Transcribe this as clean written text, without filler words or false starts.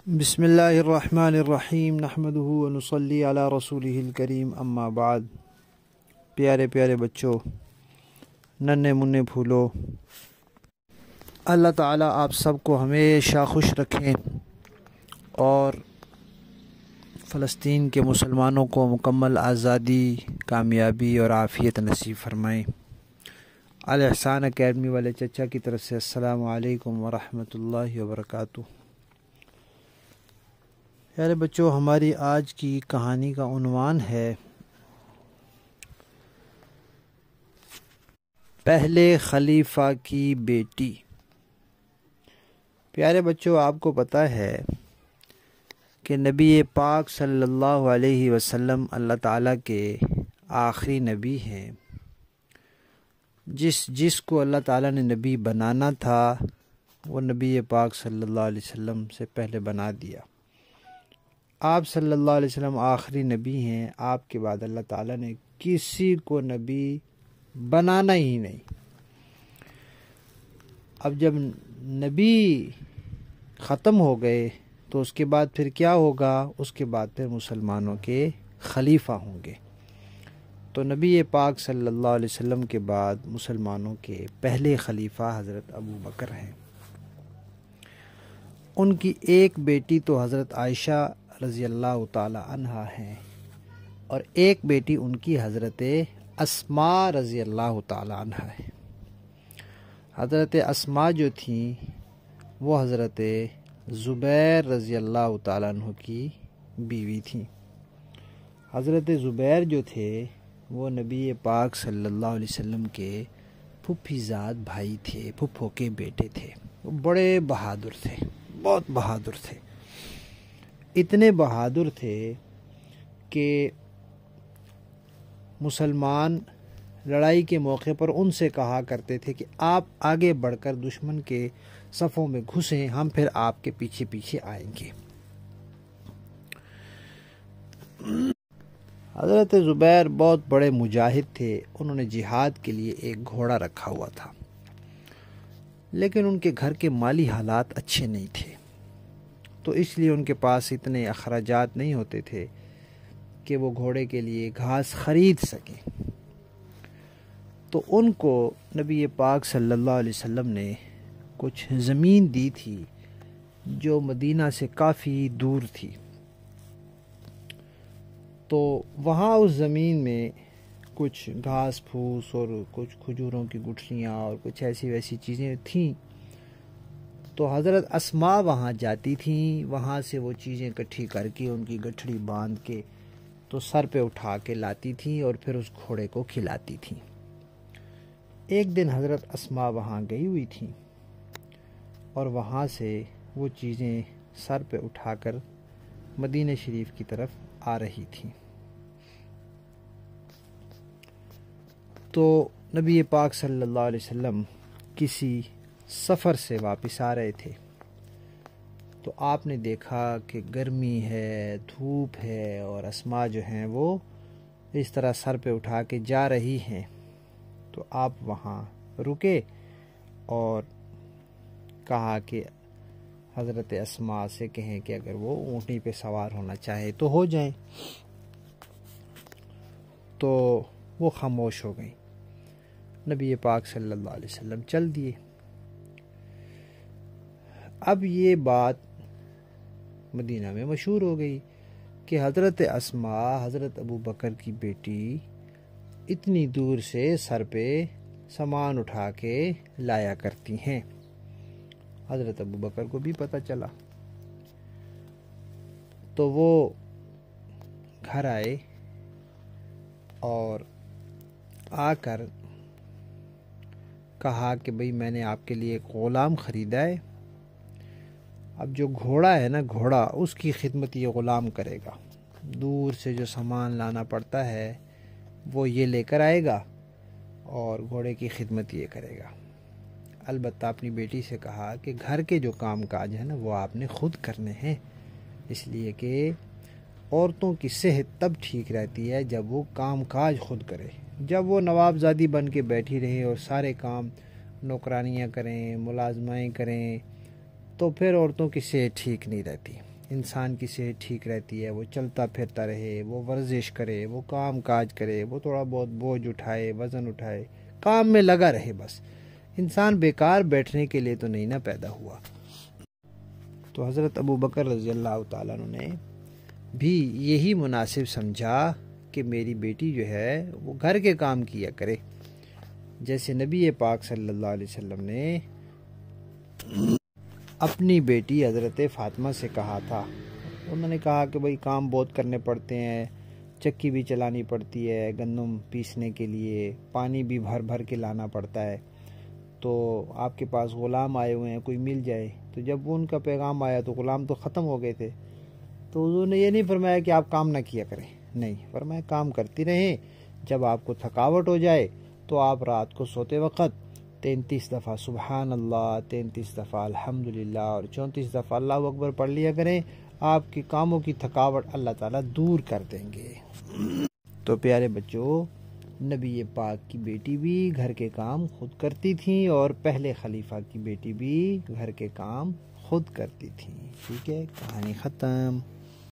بسم اللہ الرحمن الرحیم نحمدہ ونصلی علی رسولہ الکریم اما بعد۔ پیارے پیارے بچوں، ننھے منھے پھولو، اللہ تعالیٰ آپ سب کو ہمیشہ خوش رکھیں اور فلسطین کے مسلمانوں کو مکمل آزادی، کامیابی اور عافیت نصیب فرمائیں۔ الاحسان اکیڈمی والے چچا کی طرف سے السلام علیکم ورحمۃ اللہ وبرکاتہ۔ پیارے بچوں، ہماری آج کی کہانی کا عنوان ہے پہلے خلیفہ کی بیٹی۔ پیارے بچوں، آپ کو پتہ ہے کہ نبی پاک صلی اللہ علیہ وسلم اللہ تعالیٰ کے آخری نبی ہیں۔ جس کو اللہ تعالیٰ نے نبی بنانا تھا وہ نبی پاک صلی اللہ علیہ وسلم سے پہلے بنا دیا۔ آپ صلی اللہ علیہ وسلم آخری نبی ہیں۔ آپ کے بعد اللہ تعالیٰ نے کسی کو نبی بنانا ہی نہیں۔ اب جب نبی ختم ہو گئے تو اس کے بعد پھر کیا ہوگا؟ اس کے بعد پھر مسلمانوں کے خلیفہ ہوں گے۔ تو نبی پاک صلی اللہ علیہ وسلم کے بعد مسلمانوں کے پہلے خلیفہ حضرت ابو بکر ہیں۔ ان کی ایک بیٹی تو حضرت عائشہ رضی اللہ تعالی عنہا ہیں اور ایک بیٹی ان کی حضرت اسماء رضی اللہ تعالی عنہا ہے۔ حضرت اسماء جو تھیں وہ حضرت زبیر رضی اللہ تعالیٰ عنہ کی بیوی تھیں۔ حضرت زبیر جو تھے وہ نبی پاک صلی اللہ علیہ وسلم کے پھوپھی زاد بھائی تھے، پھوپھو کے بیٹے تھے۔ وہ بڑے بہادر تھے، بہت بہادر تھے۔ اتنے بہادر تھے کہ مسلمان لڑائی کے موقع پر ان سے کہا کرتے تھے کہ آپ آگے بڑھ کر دشمن کے صفوں میں گھسیں، ہم پھر آپ کے پیچھے پیچھے آئیں گے۔ حضرت زبیر بہت بڑے مجاہد تھے۔ انہوں نے جہاد کے لیے ایک گھوڑا رکھا ہوا تھا، لیکن ان کے گھر کے مالی حالات اچھے نہیں تھے، تو اس لیے ان کے پاس اتنے اخراجات نہیں ہوتے تھے کہ وہ گھوڑے کے لیے گھاس خرید سکیں۔ تو ان کو نبی پاک صلی اللہ علیہ وسلم نے کچھ زمین دی تھی جو مدینہ سے کافی دور تھی۔ تو وہاں اس زمین میں کچھ گھاس پھوس اور کچھ کھجوروں کی گٹھلیاں اور کچھ ایسی ویسی چیزیں تھیں۔ تو حضرت اسماء وہاں جاتی تھیں، وہاں سے وہ چیزیں اکٹھی کر کے ان کی گٹھڑی باندھ کے تو سر پہ اٹھا کے لاتی تھیں اور پھر اس گھوڑے کو کھلاتی تھیں۔ ایک دن حضرت اسماء وہاں گئی ہوئی تھیں اور وہاں سے وہ چیزیں سر پہ اٹھا کر مدینہ شریف کی طرف آ رہی تھیں۔ تو نبی پاک صلی اللہ علیہ وسلم کسی سفر سے واپس آ رہے تھے، تو آپ نے دیکھا کہ گرمی ہے، دھوپ ہے اور اسماء جو ہیں وہ اس طرح سر پہ اٹھا کے جا رہی ہیں۔ تو آپ وہاں رکے اور کہا کہ حضرت اسماء سے کہیں کہ اگر وہ اونٹنی پہ سوار ہونا چاہے تو ہو جائیں۔ تو وہ خاموش ہو گئیں۔ نبی پاک صلی اللہ علیہ وسلم چل دیے۔ اب یہ بات مدینہ میں مشہور ہو گئی کہ حضرت اسماء حضرت ابو بکر کی بیٹی اتنی دور سے سر پہ سامان اٹھا کے لایا کرتی ہیں۔ حضرت ابو بکر کو بھی پتہ چلا تو وہ گھر آئے اور آ کر کہا کہ بھئی میں نے آپ کے لیے ایک غلام خریدا ہے۔ اب جو گھوڑا ہے نا، گھوڑا اس کی خدمت یہ غلام کرے گا۔ دور سے جو سامان لانا پڑتا ہے وہ یہ لے کر آئے گا اور گھوڑے کی خدمت یہ کرے گا۔ البتہ اپنی بیٹی سے کہا کہ گھر کے جو کام کاج ہیں نا وہ آپ نے خود کرنے ہیں، اس لیے کہ عورتوں کی صحت تب ٹھیک رہتی ہے جب وہ کام کاج خود کرے۔ جب وہ نوابزادی بن کے بیٹھی رہے اور سارے کام نوکرانیاں کریں، ملازمائیں کریں، تو پھر عورتوں کی صحت ٹھیک نہیں رہتی۔ انسان کی صحت ٹھیک رہتی ہے، وہ چلتا پھرتا رہے، وہ ورزش کرے، وہ کام کاج کرے، وہ تھوڑا بہت بوجھ اٹھائے، وزن اٹھائے، کام میں لگا رہے. بس انسان بیکار بیٹھنے کے لیے تو نہیں نا پیدا ہوا. تو حضرت ابو بکر رضی اللہ تعالیٰ عنہ نے بھی یہی مناسب سمجھا کہ میری بیٹی جو ہے وہ گھر کے کام کیا کرے. جیسے نبی پاک صلی اللہ علیہ وسلم نے اپنی بیٹی حضرت فاطمہ سے کہا تھا. انہوں نے کہا کہ بھئی کام بہت کرنے پڑتے ہیں، چکی بھی چلانی پڑتی ہے گندم پیسنے کے لیے، پانی بھی بھر بھر کے لانا پڑتا ہے، تو آپ کے پاس غلام آئے ہوئے ہیں، کوئی مل جائے. تو جب ان کا پیغام آیا تو غلام تو ختم ہو گئے تھے. تو حضور نے یہ نہیں فرمایا کہ آپ کام نہ کیا کریں، نہیں، فرمایا کام کرتی رہیں. جب آپ کو تھکاوٹ ہو جائے تو آپ رات کو سوتے وقت 33 دفعہ سبحان اللہ، 33 دفعہ الحمدللہ اور 34 دفعہ اللہ اکبر پڑھ لیا کریں. آپ کے کاموں کی تھکاوٹ اللہ تعالیٰ دور کر دیں گے. تو پیارے بچوں، نبی پاک کی بیٹی بھی گھر کے کام خود کرتی تھیں اور پہلے خلیفہ کی بیٹی بھی گھر کے کام خود کرتی تھیں. ٹھیک ہے، کہانی ختم.